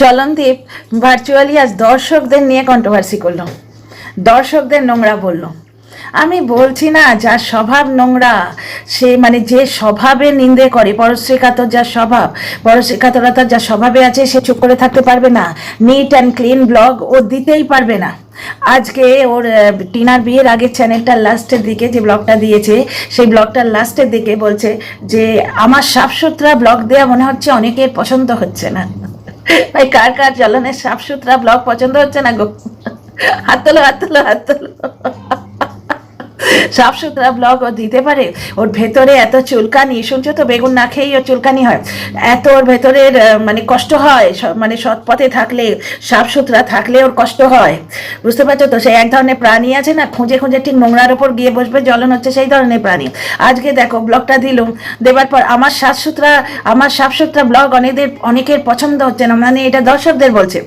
চলনদীপ virtually আজ দর্শকদের নিয়ে কন্ট্রোভার্সি করলো, দর্শকদের নোংরা বললো। আমি বলছি না, যার স্বভাব নোংরা, সে মানে যে স্বভাবে নিন্দে করে, পরশ্রীকাতর যার স্বভাব, পরশ্রীকাতরতা যার স্বভাবে আছে, সে চুপ করে থাকতে পারবে না। নিট অ্যান্ড ক্লিন ব্লগ ও দিতেই পারবে না। আজকে ওর টিনার বিয়ের আগের চ্যানেলটার লাস্টের দিকে যে ব্লগটা দিয়েছে, সেই ব্লগটার লাস্টের দিকে বলছে যে আমার সাফসুতরা ব্লগ দেওয়া মনে হচ্ছে অনেকের পছন্দ হচ্ছে না। ভাই, কার কার জ্বলনের সাফসুতরা ব্লগ পছন্দ হচ্ছে না গো? হাত তোলো, হাত তোলো, হাত তোলো। সাফ সুতরা ব্লগ ও দিতে পারে? ওর ভেতরে এত চুলকানি, শুনছো তো, বেগুন না খেয়েই ওর চুলকানি হয়, এত ওর ভেতরের মানে কষ্ট হয়, মানে সৎ পথে থাকলে, সাফ সুতরা থাকলে ওর কষ্ট হয়, বুঝতে পারছো তো? সেই এক ধরনের প্রাণী আছে না, খুঁজে খুঁজে ঠিক নোংরার ওপর গিয়ে বসবে, জ্বলন হচ্ছে সেই ধরনের প্রাণী। আজকে দেখো ব্লগটা দিলুম, দেবার পর আমার সাফ সুতরা ব্লগ অনেকের পছন্দ হচ্ছে না, মানে এটা দর্শকদের বলছে,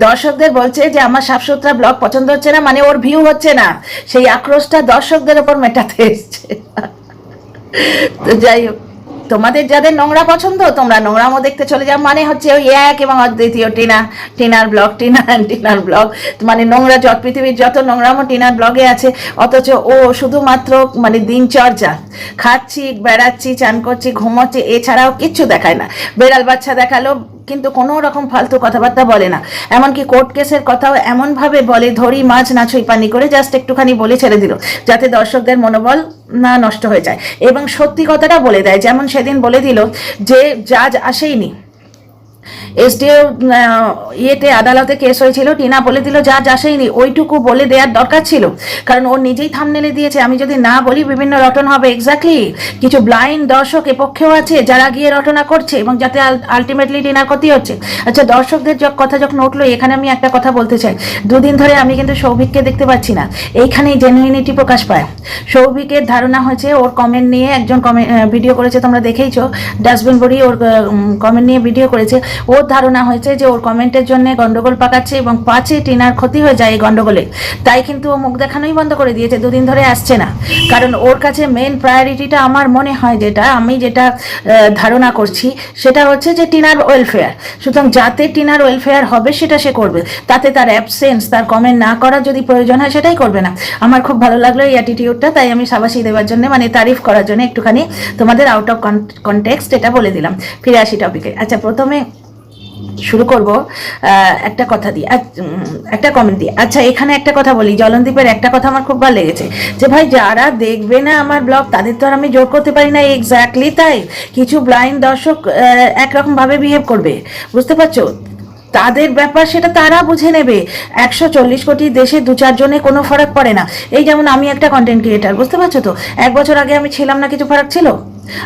দর্শকদের বলছে যে আমার সাফসুতরা ব্লগ পছন্দ হচ্ছে না, মানে ওর ভিউ হচ্ছে না। সেই আক্রোশটা দর্শকদের ওপর মেটাতে এসছে। তো যাই হোক, তোমাদের যাদের নোংরা পছন্দ, তোমরা নোংরামও দেখতে চলে যাও, মানে হচ্ছে ওই এক এবং অদ্বিতীয় টিনার ব্লগ, মানে নোংরা পৃথিবীর যত নোংরামও টিনার ব্লগে আছে, অথচ ও শুধুমাত্র মানে দিনচর্যা, খাচ্ছি, বেড়াচ্ছি, চান করছি, ঘুমোচ্ছি, এছাড়াও কিচ্ছু দেখায় না। বেড়াল বাচ্চা দেখালো, কিন্তু কোনো রকম ফালতু কথাবার্তা বলে না। এমনকি কোর্ট কেসের কথাও এমনভাবে বলে, ধরি মাছ না ছুঁই পানি করে, জাস্ট একটুখানি বলে ছেড়ে দিল, যাতে দর্শকদের মনোবল না নষ্ট হয়ে যায়, এবং সত্যি কথাটা বলে দেয়। যেমন সেদিন বলে দিল যে জাজ আসেইনি, এসডিও ইয়েতে আদালতে কেস হয়েছিল, টিনা বলে দিল জাজ আসেইনি। ওইটুকু বলে দেওয়ার দরকার ছিল, কারণ ও নিজেই থাম্বনেলে দিয়েছে, আমি যদি না বলি বিভিন্ন রটনা হবে। এক্স্যাক্টলি, কিছু ব্লাইন্ড দর্শক এ পক্ষেও আছে যারা গিয়ে রটনা করছে, এবং যাতে আলটিমেটলি টিনার ক্ষতি হচ্ছে। আচ্ছা, দর্শকদের কথা যখন উঠলো, এখানে আমি একটা কথা বলতে চাই। দুদিন ধরে আমি কিন্তু সৌভিককে দেখতে পাচ্ছি না, এইখানেই জেনুইনিটি প্রকাশ পায়। সৌভিকের ধারণা হয়েছে, ওর কমেন্ট নিয়ে একজন ভিডিও করেছে, তোমরা দেখেইছো, ডাস্টবিন বড়ি ওর কমেন্ট নিয়ে ভিডিও করেছে। ওর ধারণা হয়েছে যে ওর কমেন্টের জন্য গন্ডগোল পাকাচ্ছে, এবং পাঁচে টিনার ক্ষতি হয়ে যায় এই গন্ডগোলে। তাই কিন্তু ও মুখ দেখানোই বন্ধ করে দিয়েছে, দুদিন ধরে আসছে না। কারণ ওর কাছে মেন প্রায়োরিটিটা, আমার মনে হয়, আমি যেটা ধারণা করছি, সেটা হচ্ছে যে টিনার ওয়েলফেয়ার। সুতরাং যাতে টিনার ওয়েলফেয়ার হবে সেটা সে করবে, তাতে তার অ্যাবসেন্স, তার কমেন্ট না করার যদি প্রয়োজন হয় সেটাই করবে না। আমার খুব ভালো লাগলো এই অ্যাটিটিউডটা, তাই আমি সাবাসি দেওয়ার জন্য, মানে তারিফ করার জন্য একটুখানি তোমাদের আউট অফ কনটেক্সট এটা বলে দিলাম। ফিরে আসি টপিকে। আচ্ছা, প্রথমে শুরু করব একটা কথা দিয়ে, একটা কমেন্ট দিয়ে। আচ্ছা, এখানে একটা কথা বলি, জলনদীপের একটা কথা আমার খুব ভালো লেগেছে, যে ভাই যারা দেখবে না আমার ব্লগ, তাদের তো আর আমি জোর করতে পারি না। এক্স্যাক্টলি তাই, কিছু ব্লাইন্ড দর্শক একরকম ভাবে বিহেভ করবে, বুঝতে পারছো? তাদের ব্যাপার, সেটা তারা বুঝে নেবে। 140 কোটি দেশে 2-4 জনে কোনো ফারাক পড়ে না। এই যেমন আমি একটা কন্টেন্ট ক্রিয়েটার, বুঝতে পারছো তো, 1 বছর আগে আমি ছিলাম না, কিছু ফারাক ছিল?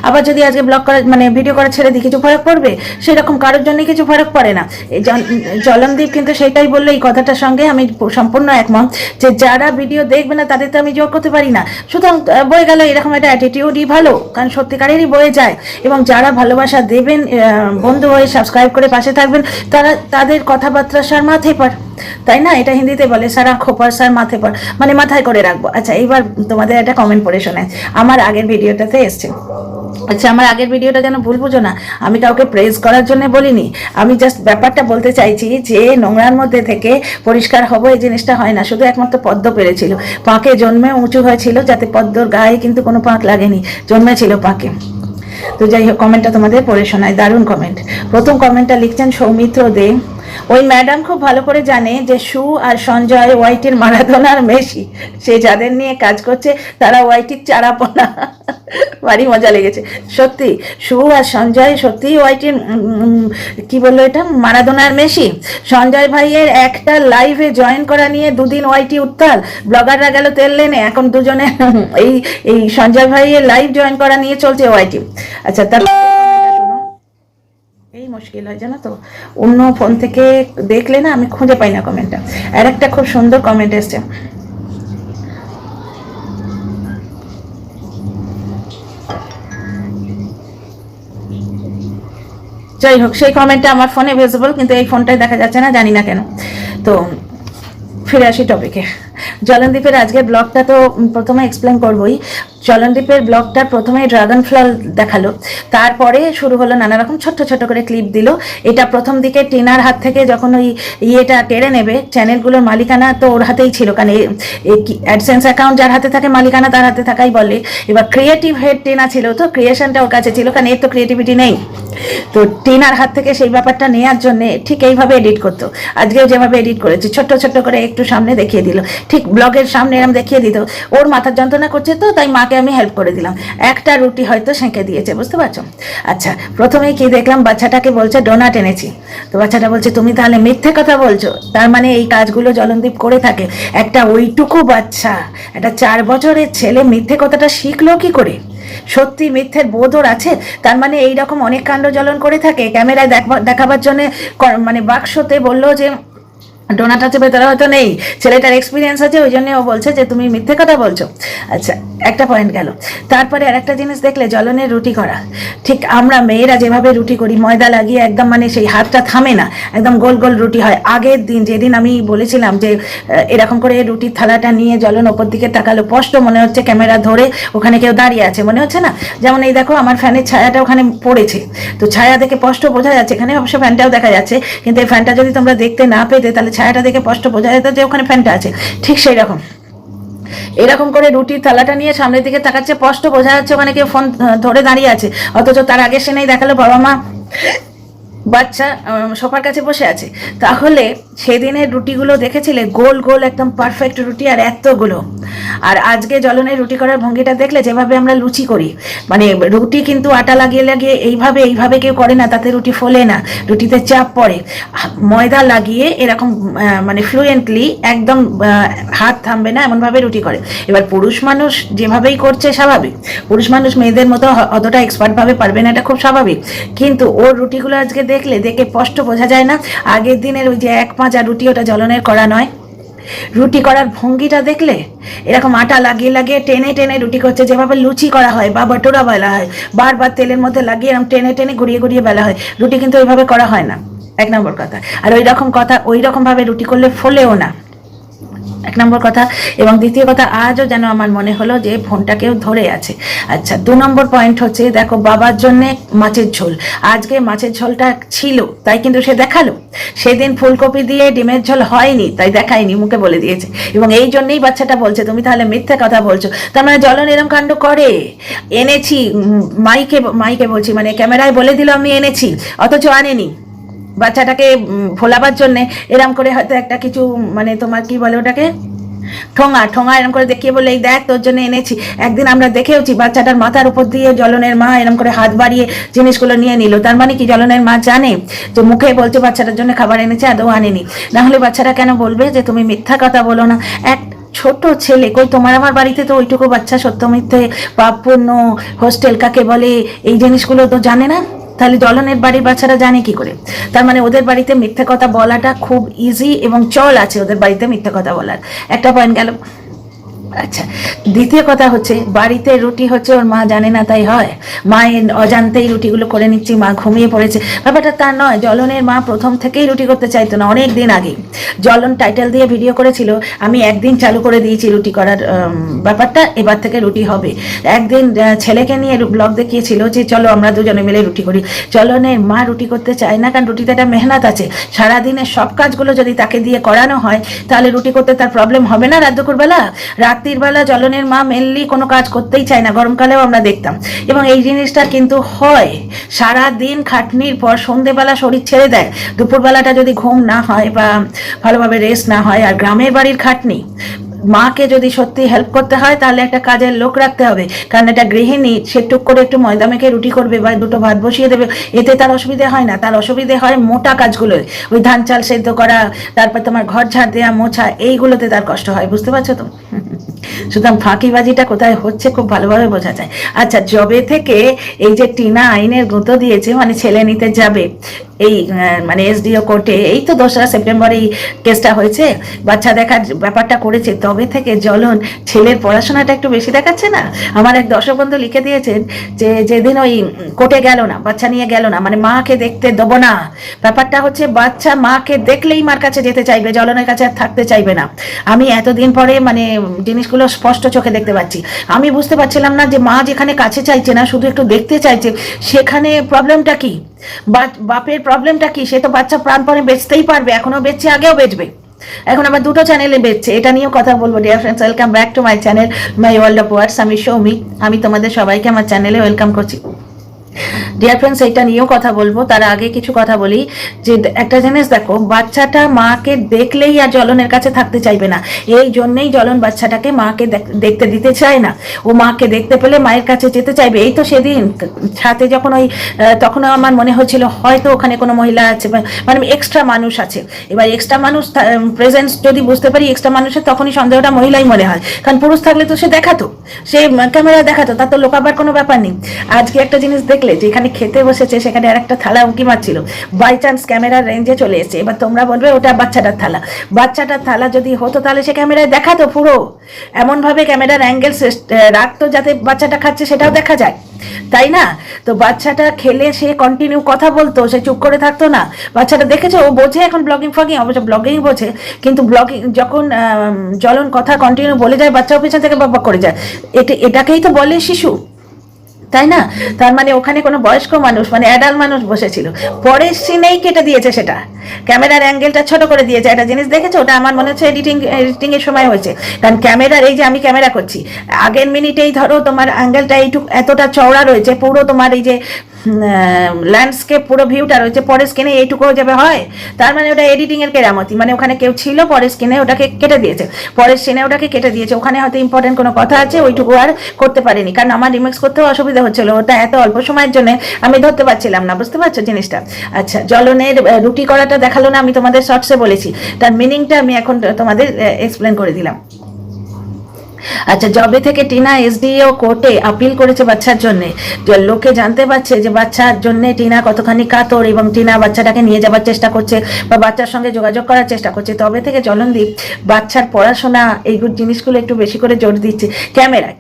আবার যদি আজকে ব্লগ করা, মানে ভিডিও করা ছেড়ে দিই, কিছু ফারাক পড়বে? সেরকম কারোর জন্য কিছু ফারাক পড়ে না। জলনদীপ কিন্তু সেটাই বললো, এই কথাটার সঙ্গে আমি সম্পূর্ণ একমত, যে যারা ভিডিও দেখবে না তাদের তো আমি জোর করতে পারি না। সুতরাং বয়ে গেল, এরকম একটা অ্যাটিটিউডই ভালো, কারণ সত্যিকারেরই বয়ে যায়। এবং যারা ভালোবাসা দেবেন, বন্ধু হয়ে সাবস্ক্রাইব করে পাশে থাকবেন, তাদের কথাবার্তা সার মাথায় পড়, তাই না? এটা হিন্দিতে বলে সারা খোপার সার মাথায় পড়, মানে মাথায় করে রাখবো। আচ্ছা, এইবার তোমাদের একটা কমেন্ট পড়ে শোনায়, আমার আগের ভিডিওটাতে এসছে। আচ্ছা, আমার আগের ভিডিওটা যেন ভুল বুঝো না, আমি কাউকে প্রেজ করার জন্য বলিনি, আমি জাস্ট ব্যাপারটা বলতে চাইছি যে নোংরার মধ্যে থেকে পরিষ্কার হবো, এই জিনিসটা হয় না। শুধু একমাত্র পদ্ম পেরেছিল, পাঁকে জন্মে উঁচু হয়েছিল, যাতে পদ্মর গায়ে কিন্তু কোনো পাঁক লাগেনি, জন্মেছিল পাঁকে। তো যাই হোক, কমেন্টটা তোমাদের পড়ে শোনায়, দারুণ কমেন্ট। প্রথম কমেন্টটা লিখছেন সৌমিত্র দে। ওই ম্যাডাম খুব ভালো করে জানে যে সু আর সঞ্জয় ওয়াইটির মারাদোনার মেসি, সে যাদের নিয়ে কাজ করছে তারা ওয়াইটির চারাপোনা। ভারী মজা লেগেছে সত্যি। সু আর সঞ্জয় সত্যি ওয়াইটির কি বললো এটা, মারাদোনার মেসি। সঞ্জয় ভাইয়ের একটা লাইভে জয়েন করা নিয়ে দুদিন ওয়াইটি উত্তাল, ব্লগাররা গেল তেল লেনে, এখন দুজনে এই সঞ্জয় ভাইয়ের লাইভ জয়েন করা নিয়ে চলছে ওয়াইটি। আচ্ছা, তার এই মুশকিল হয় জানো তো, অন্য ফোন থেকে দেখলে না আমি খুঁজে পাই না কমেন্টটা। আর একটা খুব সুন্দর কমেন্ট এসছে, যাই হোক, সেই কমেন্টটা আমার ফোনে ভিজিবল, কিন্তু এই ফোনটাই দেখা যাচ্ছে না, জানি না কেন। তো ফিরে আসি টপিকে। জলনদীপের আজকের ব্লগটা তো প্রথমে এক্সপ্লেন করবোই। জলনদীপের ব্লগটা প্রথমে ড্রাগন ফ্লাওয়ার দেখালো, তারপরে শুরু হলো নানা রকম ছোট্ট ছোট্ট করে ক্লিপ দিল। এটা প্রথম দিকে টিনার হাত থেকে যখন ওই ইয়েটা কেড়ে নেবে, চ্যানেলগুলোর মালিকানা তো ওর হাতেই ছিল, কারণ অ্যাডসেন্স অ্যাকাউন্ট যার হাতে থাকে মালিকানা তার হাতে থাকাই বলে। এবার ক্রিয়েটিভ হেড টিনা ছিল, তো ক্রিয়েশনটা ওর কাছে ছিল, কারণ এর তো ক্রিয়েটিভিটি নেই। তো টিনার হাত থেকে সেই ব্যাপারটা নেওয়ার জন্য ঠিক এইভাবে এডিট করতো। আজকেও যেভাবে এডিট করেছি, ছোট্ট ছোট্ট করে একটু সামনে দেখিয়ে দিল, ঠিক ব্লগের সামনে এরম দেখিয়ে দিত। ওর মাথার যন্ত্রণা করছে, তো তাই মাকে আমি হেল্প করে দিলাম, একটা রুটি হয়তো সেঁকে দিয়েছে, বুঝতে পারছো? আচ্ছা, প্রথমেই কি দেখলাম, বাচ্চাটাকে বলছে ডোনাট এনেছি। তো বাচ্চাটা বলছে তুমি তাহলে মিথ্যে কথা বলছো। তার মানে এই কাজগুলো জলনদীপ করে থাকে। একটা ওইটুকু বাচ্চা, একটা 4 বছরের ছেলে মিথ্যে কথাটা শিখলো কি করে? সত্যি মিথ্যের বোধ ওর আছে? তার মানে এইরকম অনেক কাণ্ড জ্বলন করে থাকে। ক্যামেরায় দেখাবার জন্য মানে বাক্সতে বললো যে ডোনাট আছে, ভেতরে হয়তো নেই। ছেলেটার এক্সপিরিয়েন্স আছে, ওই জন্য ও বলছে যে তুমি মিথ্যে কথা বলছো। আচ্ছা, একটা পয়েন্ট গেল। তারপরে আর একটা জিনিস দেখলে, জ্বলনের রুটি করা। ঠিক আমরা মেয়েরা যেভাবে রুটি করি, ময়দা লাগিয়ে একদম মানে সেই হাতটা থামে না, একদম গোল গোল রুটি হয়। আগের দিন যেদিন আমি বলেছিলাম যে এরকম করে রুটির থালাটা নিয়ে জ্বলন ওপর দিকে তাকালো, স্পষ্ট মনে হচ্ছে ক্যামেরা ধরে ওখানে কেউ দাঁড়িয়ে আছে, মনে হচ্ছে না? যেমন এই দেখো আমার ফ্যানের ছায়াটা ওখানে পড়েছে, তো ছায়া দেখে স্পষ্ট বোঝা যাচ্ছে। এখানে অবশ্য ফ্যানটাও দেখা যাচ্ছে, কিন্তু এই ফ্যানটা যদি তোমরা দেখতে না পেতে তাহলে ছায়াটা দেখে স্পষ্ট বোঝা যেত যে ওখানে ফ্যানটা আছে। ঠিক সেই রকম এরকম করে রুটির থালাটা নিয়ে সামনের দিকে তাকাচ্ছে, স্পষ্ট বোঝা যাচ্ছে ওখানে কেউ ফোন ধরে দাঁড়িয়ে আছে। অথচ তার আগে সে নেই, দেখালো বাবা মা বাচ্চা সোফার কাছে বসে আছে। তাহলে সেদিনের রুটিগুলো দেখেছিলে, গোল গোল একদম পারফেক্ট রুটি, আর এতগুলো। আর আজকে জ্বলনের রুটি করার ভঙ্গিটা দেখলে, যেভাবে আমরা লুচি করি, মানে রুটি কিন্তু আটা লাগিয়ে লাগিয়ে এইভাবে কেউ করে না, তাতে রুটি ফোলে না, রুটিতে চাপ পড়ে। ময়দা লাগিয়ে এরকম মানে ফ্লুয়েন্টলি একদম হাত থামবে না এমনভাবে রুটি করে। এবার পুরুষ মানুষ যেভাবেই করছে স্বাভাবিক, পুরুষ মানুষ মেয়েদের মতো অতটা এক্সপার্টভাবে পারবে না, এটা খুব স্বাভাবিক। কিন্তু ওর রুটিগুলো আজকে দেখে স্পষ্ট বোঝা যায় না আগের দিনের ওই যে 1 পাঁচা রুটি, ওটা জ্বলনের করা নয়। রুটি করার ভঙ্গিটা দেখলে, এরকম আটা লাগিয়ে লাগিয়ে টেনে টেনে রুটি করছে, যেভাবে লুচি করা হয় বা বাটুরা বেলা হয়, বারবার তেলের মধ্যে লাগিয়ে এরকম টেনে টেনে ঘুরিয়ে ঘুরিয়ে বেলা হয়। রুটি কিন্তু ওইভাবে করা হয় না, 1 নম্বর কথা। আর ওই রকম ভাবে রুটি করলে ফোলেও না, 1 নম্বর কথা। এবং দ্বিতীয় কথা, আজও যেন আমার মনে হলো যে ফোনটা কেউ ধরে আছে। আচ্ছা, 2 নম্বর পয়েন্ট হচ্ছে, দেখো বাবার জন্যে মাছের ঝোল। আজকে মাছের ঝোলটা ছিল তাই কিন্তু সে দেখালো। সেদিন ফুলকপি দিয়ে ডিমের ঝোল হয়নি তাই দেখায়নি, মুখে বলে দিয়েছে। এবং এই জন্যই বাচ্চাটা বলছে তুমি তাহলে মিথ্যে কথা বলছো। তার মানে জ্বলন এরম কাণ্ড করে। এনেছি, মাইকে বলছি, মানে ক্যামেরায় বলে দিল আমি এনেছি, অথচ আনেনি। বাচ্চাটাকে ভোলাবার জন্যে এরম করে হয়তো একটা কিছু, মানে তোমার কি বলে ওটাকে, ঠোঙা এরকম করে দেখিয়ে বলে এই দেখ তোর জন্য এনেছি। একদিন আমরা দেখেওছি বাচ্চাটার মাথার উপর দিয়ে জ্বলনের মা এরকম করে হাত বাড়িয়ে জিনিসগুলো নিয়ে নিল। তার মানে কি জ্বলনের মা জানে যে মুখে বলছে বাচ্চাটার জন্য খাবার এনেছে, আদৌ আনেনি। না হলে বাচ্চারা কেন বলবে যে তুমি মিথ্যা কথা বলো না? এক ছোট ছেলে, কই তোমার আমার বাড়িতে তো ওইটুকু বাচ্চা সত্য মিথ্যে, পাপ পুণ্য, হোস্টেল কাকে বলে, এই জিনিসগুলো তো জানে না। তাহলে জ্বলনের বাড়ির বাচ্চারা জানে কি করে? তার মানে ওদের বাড়িতে মিথ্যে কথা বলাটা খুব ইজি, এবং চল আছে ওদের বাড়িতে মিথ্যে কথা বলার। একটা পয়েন্ট গেল। আচ্ছা, দ্বিতীয় কথা হচ্ছে, বাড়িতে রুটি হচ্ছে ওর মা জানে না তাই হয়, মায়ের অজান্তেই রুটিগুলো করে নিচ্ছি, মা ঘুমিয়ে পড়েছে, ব্যাপারটা তা নয়। জ্বলনের মা প্রথম থেকেই রুটি করতে চাইতো না, অনেক দিন আগে। জ্বলন টাইটেল দিয়ে ভিডিও করেছিল, আমি একদিন চালু করে দিয়েছি রুটি করার ব্যাপারটা, এবার থেকে রুটি হবে। একদিন ছেলেকে নিয়ে ব্লগ দেখিয়েছিল যে চলো আমরা দুজনে মিলে রুটি করি। জ্বলনের মা রুটি করতে চায় না, কারণ রুটিতে একটা মেহনত আছে। সারাদিনের সব কাজগুলো যদি তাকে দিয়ে করানো হয়, তাহলে রুটি করতে তার প্রবলেম হবে না। রাত দুপুরবেলা, রাত্রির বেলা জ্বলনের মা মেনলি কোনো কাজ করতেই চায় না, গরমকালেও আমরা দেখতাম। এবং এই জিনিসটা কিন্তু হয়, সারা দিন খাটনির পর সন্ধেবেলা শরীর ছেড়ে দেয়। দুপুরবেলাটা যদি ঘুম না হয় বা ভালোভাবে রেস্ট না হয়, আর গ্রামের বাড়ির খাটনি, মাকে যদি সত্যি হেল্প করতে হয় তাহলে একটা কাজের লোক রাখতে হবে। কারণ একটা গৃহিণী সে টুক করে একটু ময়দা মেখে রুটি করবে বা দুটো ভাত বসিয়ে দেবে, এতে তার অসুবিধে হয় না। তার অসুবিধে হয় মোটা কাজগুলো, ওই ধান চাল সেদ্ধ করা, তারপর তোমার ঘর ঝাড় দেওয়া, মোছা, এইগুলোতে তার কষ্ট হয়, বুঝতে পারছো তো? সুতরাং ফাঁকিবাজিটা কোথায় হচ্ছে খুব ভালোভাবে বোঝা যায়। আচ্ছা, জবে থেকে এই যে টিনা আইনের গুঁতো দিয়েছে, মানে ছেলে নিতে যাবে, এই মানে এসডিও কোর্টে এই তো 2রা সেপ্টেম্বর এই কেসটা হয়েছে, বাচ্চা দেখার ব্যাপারটা করেছে, তবে থেকে জ্বলন ছেলের পড়াশোনাটা একটু বেশি দেখাচ্ছে না। আমার এক দর্শক বন্ধু লিখে দিয়েছেন যে যেদিন ওই কোর্টে গেল না, বাচ্চা নিয়ে গেল না, মানে মাকে দেখতে দেবো না, ব্যাপারটা হচ্ছে বাচ্চা মাকে দেখলেই মার কাছে যেতে চাইবে, জ্বলনের কাছে আর থাকতে চাইবে না। আমি এতদিন পরে মানে জিনিসগুলো স্পষ্ট চোখে দেখতে পাচ্ছি। আমি বুঝতে পারছিলাম না যে মা যেখানে কাছে চাইছে না, শুধু একটু দেখতে চাইছে, সেখানে প্রবলেমটা কি, বাপের প্রবলেমটা কি? সে তো বাচ্চা প্রাণপণে বেচতেই পারবে, এখনো বেচছে, আগেও বেচবে, এখন আবার 2টো চ্যানেলে বেচছে। এটা নিয়েও কথা বলবো। Dear friends, welcome back to my channel my world of words. আমি সৌমি, আমি তোমাদের সবাইকে আমার চ্যানেলে ওয়েলকাম করছি। ডিয়ার ফ্রেন্ডস, এটা নিয়েও কথা বলবো, তার আগে কিছু কথা বলি যে একটা জিনিস দেখো, বাচ্চাটা মাকে দেখলেই আর জ্বলনের কাছে থাকতে চাইবে না, এই জন্যেই জ্বলন বাচ্চাটাকে মাকে দেখতে দিতে চায় না। ও মাকে দেখতে পেলে মায়ের কাছে যেতে চাইবে। এই তো সেদিন সাথে যখন ওই তখন আমার মনে হচ্ছিল হয়তো ওখানে কোনো মহিলা আছে, মানে এক্সট্রা মানুষ আছে। এবার এক্সট্রা মানুষ প্রেজেন্স যদি বুঝতে পারি এক্সট্রা মানুষের, তখনই সন্দেহটা মহিলাই মনে হয়, কারণ পুরুষ থাকলে তো সে দেখাতো, সে ক্যামেরা দেখাতো, তার তো লোকাবার কোনো ব্যাপার নেই। আজকে একটা জিনিস দেখলে, যেখানে খেতে বসেছে সেখানে আর একটা থালা উঁকি মারছিল, বাই চান্স ক্যামেরার রেঞ্জে চলে এসেছে। এবার তোমরা বলবে ওটা বাচ্চাটার থালা, বাচ্চাটার থালা যদি হতো তাহলে সে ক্যামেরায় দেখাতো, পুরো এমনভাবে ক্যামেরার অ্যাঙ্গেল রাখতো যাতে বাচ্চাটা খাচ্ছে সেটাও দেখা যায়, তাই না? তো বাচ্চাটা খেলে সে কন্টিনিউ কথা বলতো, সে চুপ করে থাকতো না। বাচ্চাটা দেখেছো, ও বোঝে এখন ব্লগিং ফগিং, অবশ্য ব্লগিং বোঝে, কিন্তু ব্লগিং যখন জ্বলন কথা কন্টিনিউ বলে যায়, বাচ্চাও পেছন থেকে বকবক করে যায়। এটাকেই তো বলে শিশু, তাই না? তার মানে ওখানে কোনো বয়স্ক মানুষ, মানে অ্যাডাল্ট মানুষ বসেছিল, পরের সিনেই কেটে দিয়েছে, সেটা ক্যামেরার অ্যাঙ্গেলটা ছোট করে দিয়েছে। একটা জিনিস দেখেছো, ওটা আমার মনে হচ্ছে এডিটিং এর সময় হয়েছে, কারণ ক্যামেরার এই যে আমি ক্যামেরা করছি, আগের মিনিটেই ধরো তোমার অ্যাঙ্গেলটা এইটুকু এতটা চওড়া রয়েছে, পুরো তোমার এই যে ল্যান্ডস্কেপ পুরো ভিউটা রয়েছে, পরের স্ক্রিনে এইটুকু যাবে হয়, তার মানে ওটা এডিটিং এর কেরামতি, মানে ওখানে কেউ ছিল, পরের স্ক্রিনে ওটাকে কেটে দিয়েছে, পরের স্ক্রিনে ওটাকে কেটে দিয়েছে। ওখানে হয়তো ইম্পর্টেন্ট কোনো কথা আছে, ওইটুকু আর করতে পারিনি, কারণ আমার রিমিক্স করতেও অসুবিধা হচ্ছিল, ওটা এত অল্প সময়ের জন্য আমি ধরতে পারছিলাম না, বুঝতে পারছো জিনিসটা? আচ্ছা, জ্বলনের রুটি করাটা দেখালো না, আমি তোমাদের শর্টসে বলেছি, তার মিনিংটা আমি এখন তোমাদের এক্সপ্লেন করে দিলাম। আচ্ছা, জবে থেকে টিনা এসডিও কোর্টে আপিল করেছে বাচ্চার জন্য, লোকে জানতে পারছে যে বাচ্চার জন্য টিনা কতখানি কাতর, এবং টিনা বাচ্চাটাকে নিয়ে যাবার চেষ্টা করছে বা বাচ্চার সঙ্গে যোগাযোগ করার চেষ্টা করছে। তবে থেকে জ্বলনদীপ বাচ্চার পড়াশোনা এই জিনিসগুলো একটু বেশি করে জোর দিচ্ছে,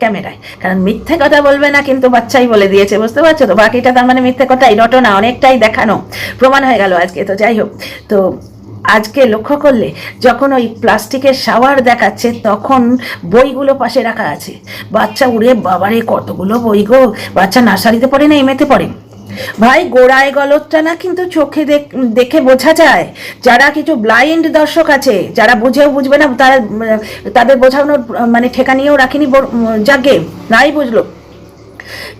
ক্যামেরায়, কারণ মিথ্যে কথা বলবে না, কিন্তু বাচ্চাই বলে দিয়েছে, বুঝতে পারছো তো? বাকিটা তার মানে মিথ্যে কথাই, রটনা, অনেকটাই দেখানো প্রমাণ হয়ে গেল আজকে। তো যাই হোক, তো আজকে লক্ষ্য করলে যখন ওই প্লাস্টিকের শাওয়ার দেখাচ্ছে, তখন বইগুলো পাশে রাখা আছে, বাচ্চা উড়ে বাবারে কতগুলো বই গো, বাচ্চা নার্সারিতে পড়ে না এমএতে পড়ে ভাই, গোড়ায় গলতটা না কিন্তু চোখে দেখে বোঝা যায়। যারা কিছু ব্লাইন্ড দর্শক আছে, যারা বুঝেও বুঝবে না, তারা তাদের বোঝানোর মানে ঠেকা নিয়েও রাখিনি, জাগে নাই বুঝলো।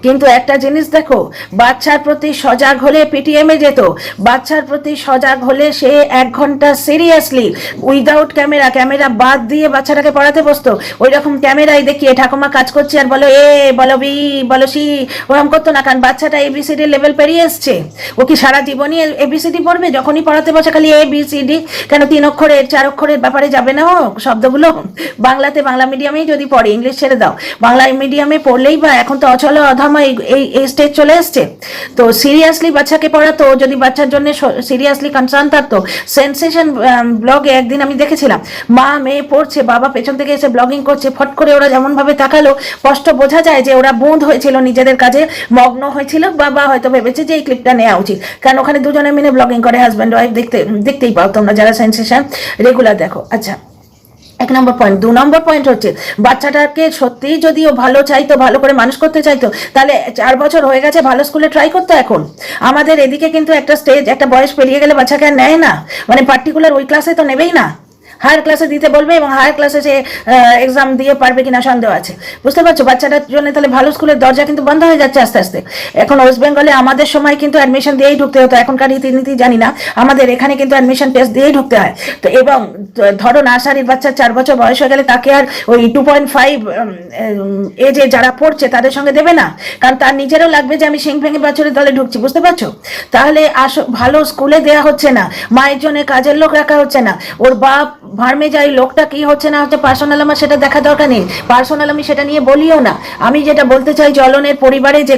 কিন্তু একটা জিনিস দেখো, বাচ্চার প্রতি সজাগ হলে পিটিএমে যেত, বাচ্চার প্রতি সজাগ হলে সে 1 ঘন্টা সিরিয়াসলি উইদাউট ক্যামেরা বাদ দিয়ে বাচ্চাটাকে পড়াতে বসতো। ওই রকম ক্যামেরায় দেখিয়ে ঠাকুমা কাজ করছে আর বলো এ, বলো বি, বলো সি, ওরকম করতো না, কারণ বাচ্চাটা এবিসিডি লেভেল পেরিয়ে এসছে। ও কি সারা জীবনই এবিসিডি পড়বে? যখনই পড়াতে বসে খালি এবিসিডি, কেন 3 অক্ষরের 4 অক্ষরের ব্যাপারে যাবে না ও শব্দগুলো? বাংলাতে বাংলা মিডিয়ামেই যদি পড়ে, ইংলিশ ছেড়ে দাও, বাংলা মিডিয়ামে পড়লেই বা এখন তো অচল অধম এই স্টেজ চলে এসছে। তো সিরিয়াসলি বাচ্চাকে পড়াতো, যদি বাচ্চার জন্য সিরিয়াসলি কনসার্ন থাকতো। সেন্সেশন ব্লগে একদিন আমি দেখেছিলাম, মা মেয়ে পড়ছে, বাবা পেছন থেকে এসে ব্লগিং করছে, ফট করে ওরা যেমন ভাবে তাকালো, স্পষ্ট বোঝা যায় যে ওরা বোধ হয়েছিল, নিজেদের কাজে মগ্ন হয়েছিল। বাবা হয়তো ভেবেছে যে এই ক্লিপটা নেওয়া উচিত, কারণ ওখানে দুজনে মিলে ব্লগিং করে, হাজব্যান্ড ওয়াইফ, দেখতেই পাও তোমরা যারা সেন্সেশন রেগুলার দেখো। আচ্ছা, 1 নম্বর পয়েন্ট। 2 নম্বর পয়েন্ট হচ্ছে, বাচ্চাটাকে সত্যিই যদি ও ভালো চাইতো, ভালো করে মানুষ করতে চাইতো, তাহলে 4 বছর হয়ে গেছে, ভালো স্কুলে ট্রাই করতো। এখন আমাদের এদিকে কিন্তু একটা স্টেজ, একটা বয়স পেরিয়ে গেলে বাচ্চাকে আর নেয় না, মানে পার্টিকুলার ওই ক্লাসে তো নেবেই না, হায়ার ক্লাসে দিতে বলবে, এবং হায়ার ক্লাসে সে এক্সাম দিয়ে পারবে কিনা সন্দেহ আছে, বুঝতে পারছো? বাচ্চাটার জন্য তাহলে ভালো স্কুলের দরজা কিন্তু বন্ধ হয়ে যাচ্ছে আস্তে আস্তে। এখন ওয়েস্ট বেঙ্গলে আমাদের সময় কিন্তু অ্যাডমিশন দিয়েই ঢুকতে হতো, এখনকার রীতিনীতি জানি না, আমাদের এখানে কিন্তু অ্যাডমিশন টেস্ট দিয়েই ঢুকতে হয়। তো এবং ধরো নার্সারির বাচ্চা 4 বছর বয়স হয়ে গেলে তাকে আর ওই 2.5 এজে যারা পড়ছে তাদের সঙ্গে দেবে না, কারণ তার নিজেরও লাগবে যে আমি সিং ভেঙে বছরের দলে ঢুকছি, বুঝতে পারছো? তাহলে ভালো স্কুলে দেওয়া হচ্ছে না, মায়ের জন্য কাজের লোক রাখা হচ্ছে না, ওর বাপ ভার্মে যাই লোকটা কি হচ্ছে না হচ্ছে পার্সোনাল আমার সেটা দেখা দরকার নেই, পার্সোনাল আমি সেটা নিয়ে বলিও না। আমি যেটা বলতে চাই জ্বলনের পরিবারে যে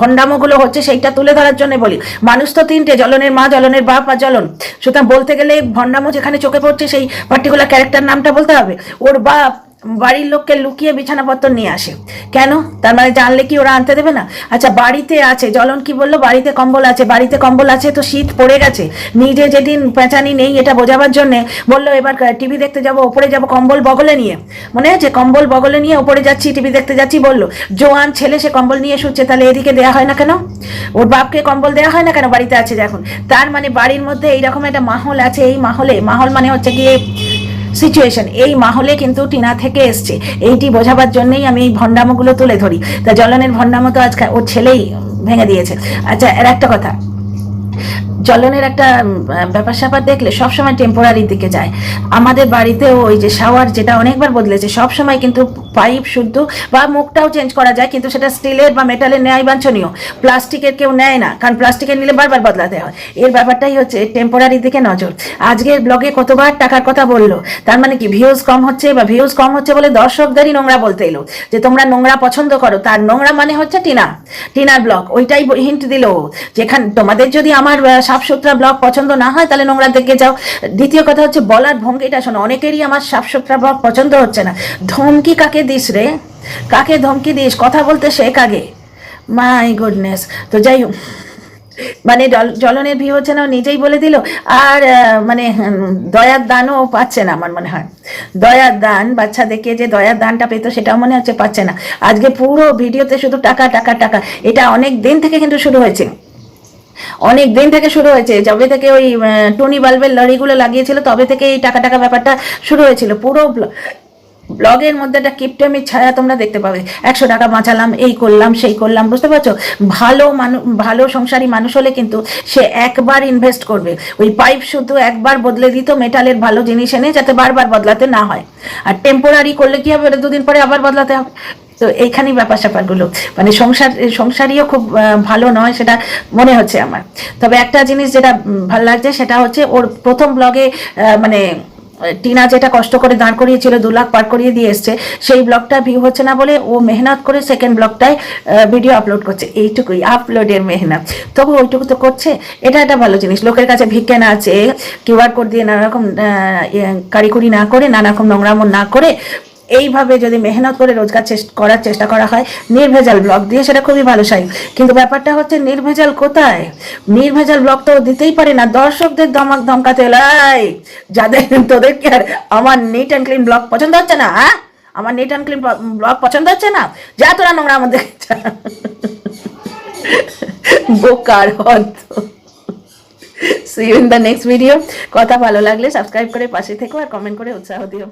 ভণ্ডামোগুলো হচ্ছে সেইটা তুলে ধরার জন্য বলি। মানুষ তো তিনটে, জ্বলনের মা, জ্বলনের বাপ আর জ্বলন। সুতরাং বলতে গেলে ভণ্ডামো যেখানে চোখে পড়ছে সেই পার্টিকুলার ক্যারেক্টার নামটা বলতে হবে। ওর বাপ বাড়ির লোককে লুকিয়ে বিছানাপত্র নিয়ে আসে কেন? তার মানে জানলে কি ওরা আনতে দেবে না? আচ্ছা বাড়িতে আছে, জ্বলন কি বললো বাড়িতে কম্বল আছে, বাড়িতে কম্বল আছে তো শীত পড়ে গেছে, নিজে যেদিন পেঁচানি নেই এটা বোঝাবার জন্য বললো এবার টিভি দেখতে যাব, ওপরে যাব কম্বল বগলে নিয়ে, মনে আছে কম্বল বগলে নিয়ে ওপরে যাচ্ছি টিভি দেখতে যাচ্ছি বললো। জোয়ান ছেলে সে কম্বল নিয়ে শুচ্ছে, তাহলে এদিকে দেওয়া হয় না কেন? ওর বাপকে কম্বল দেওয়া হয় না কেন বাড়িতে আছে যখন? তার মানে বাড়ির মধ্যে এইরকম একটা মাহল আছে। এই মাহল মানে হচ্ছে গিয়ে সিচুয়েশন, এই মাহলে কিন্তু টিনা থেকে এসছে। এইটি বোঝাবার জন্যই আমি এই ভণ্ডামোগুলো তুলে ধরি। তা জ্বলনের ভণ্ডামো তো আজকাল ওর ছেলেই ভেঙে দিয়েছে। আচ্ছা এর একটা কথা, জ্বলনের একটা ব্যাপার স্যাপার দেখলে সবসময় টেম্পোরারির দিকে যায়। আমাদের বাড়িতেও ওই যে শাওয়ার যেটা অনেকবার বদলেছে, সবসময় কিন্তু পাইপ শুদ্ধ বা মুখটাও চেঞ্জ করা যায়, কিন্তু সেটা স্টিলের বা মেটালের নেয় বাঞ্ছনীয়, প্লাস্টিকের কেউ নেয় না, কারণ প্লাস্টিকের নিলে বারবার বদলাতে হয়। এর ব্যাপারটাই হচ্ছে টেম্পোরারির দিকে নজর। আজকের ব্লগে কতবার টাকার কথা বললো, তার মানে কি ভিউজ কম হচ্ছে, বা ভিউজ কম হচ্ছে বলে দর্শকদেরই নোংরা বলতে এলো যে তোমরা নোংরা পছন্দ করো। তার নোংরা মানে হচ্ছে টিনার ব্লগ, ওইটাই হিন্ট দিল। যেখানে তোমাদের যদি আমার সাফসুতরা ব্লগ পছন্দ না হয় তাহলে নোংরা দেখে যাও। দ্বিতীয় কথা হচ্ছে বলার ভঙ্গিটা শোনো, অনেকেরই আমার সাফসুতরা ব্লগ পছন্দ হচ্ছে না। ধমকি কাকে দিস রে, কাকে ধমকি দিস? কথা বলতে শেখ আগে। My goodness. তো যাই হোক, মানে জ্বলনের ভিউ হচ্ছে না নিজেই বলে দিল। আর মানে দয়ার দানও পাচ্ছে না আমার মনে হয়। দয়ার দান বাচ্চা দেখে যে দয়ার দানটা পেতো সেটাও মনে হচ্ছে পাচ্ছে না। আজকে পুরো ভিডিওতে শুধু টাকা টাকা টাকা। এটা অনেক দিন থেকে কিন্তু শুরু হয়েছে, অনেক দিন থেকে শুরু হয়েছে। যবে থেকে ওই টনি বাল্বের লরিগুলো লাগিয়েছিল তবে থেকে এই টাকা টাকা ব্যাপারটা শুরু হয়েছিল। পুরো ব্লগের মধ্যে একটা কিপটেমির ছায়া তোমরা দেখতে পাবে। 100 টাকা বাঁচালাম, এই করলাম সেই করলাম, বুঝতে পারছো? ভালো সংসারী মানুষ হলে কিন্তু সে একবার ইনভেস্ট করবে। ওই পাইপ শুধু একবার বদলে দিত মেটালের ভালো জিনিস এনে, যাতে বারবার বদলাতে না হয়। আর টেম্পোরারি করলে কি হবে, 2 দিন পরে আবার বদলাতে হবে। তো এইখানেই ব্যাপার স্যাপারগুলো, মানে সংসারীও খুব ভালো নয় সেটা মনে হচ্ছে আমার। তবে একটা জিনিস যেটা ভালো লাগছে সেটা হচ্ছে ওর প্রথম ব্লগে মানে টিনা যেটা কষ্ট করে দাঁড় করিয়েছিল, 2 লাখ পার করিয়ে দিয়ে এসছে, সেই ব্লগটা ভিউ হচ্ছে না বলে ও মেহনত করে সেকেন্ড ব্লগটায় ভিডিও আপলোড করছে। এইটুকুই আপলোডের মেহনত, তবু ওইটুকু তো করছে। এটা একটা ভালো জিনিস। লোকের কাছে ভিক্ষে না আছে, কিউআর কোড দিয়ে নানা রকম কারিকুরি না করে, নানা রকম নোংরামো না করে, এইভাবে যদি মেহনত করে রোজগার করার চেষ্টা করা হয় নির্ভেজাল ব্লগ দিয়ে, সেটা খুবই ভালো সাই। কিন্তু ব্যাপারটা হচ্ছে নির্ভেজাল কোথায়? নির্ভেজাল ব্লগ তো দিতেই পারে না, দর্শকদের ধমকাতে এলাই যাদের, তোদের কি আর আমার নিট অ্যান্ড ক্লিন ব্লগ পছন্দ হচ্ছে না? হ্যাঁ, আমার নিট অ্যান্ড ক্লিন ব্লগ পছন্দ হচ্ছে না? যা তোরা নোংরা আমাদের বোকার হত। See you in the next video. কথা ভালো লাগলে সাবস্ক্রাইব করে পাশে থেকো আর কমেন্ট করে উৎসাহ দিও।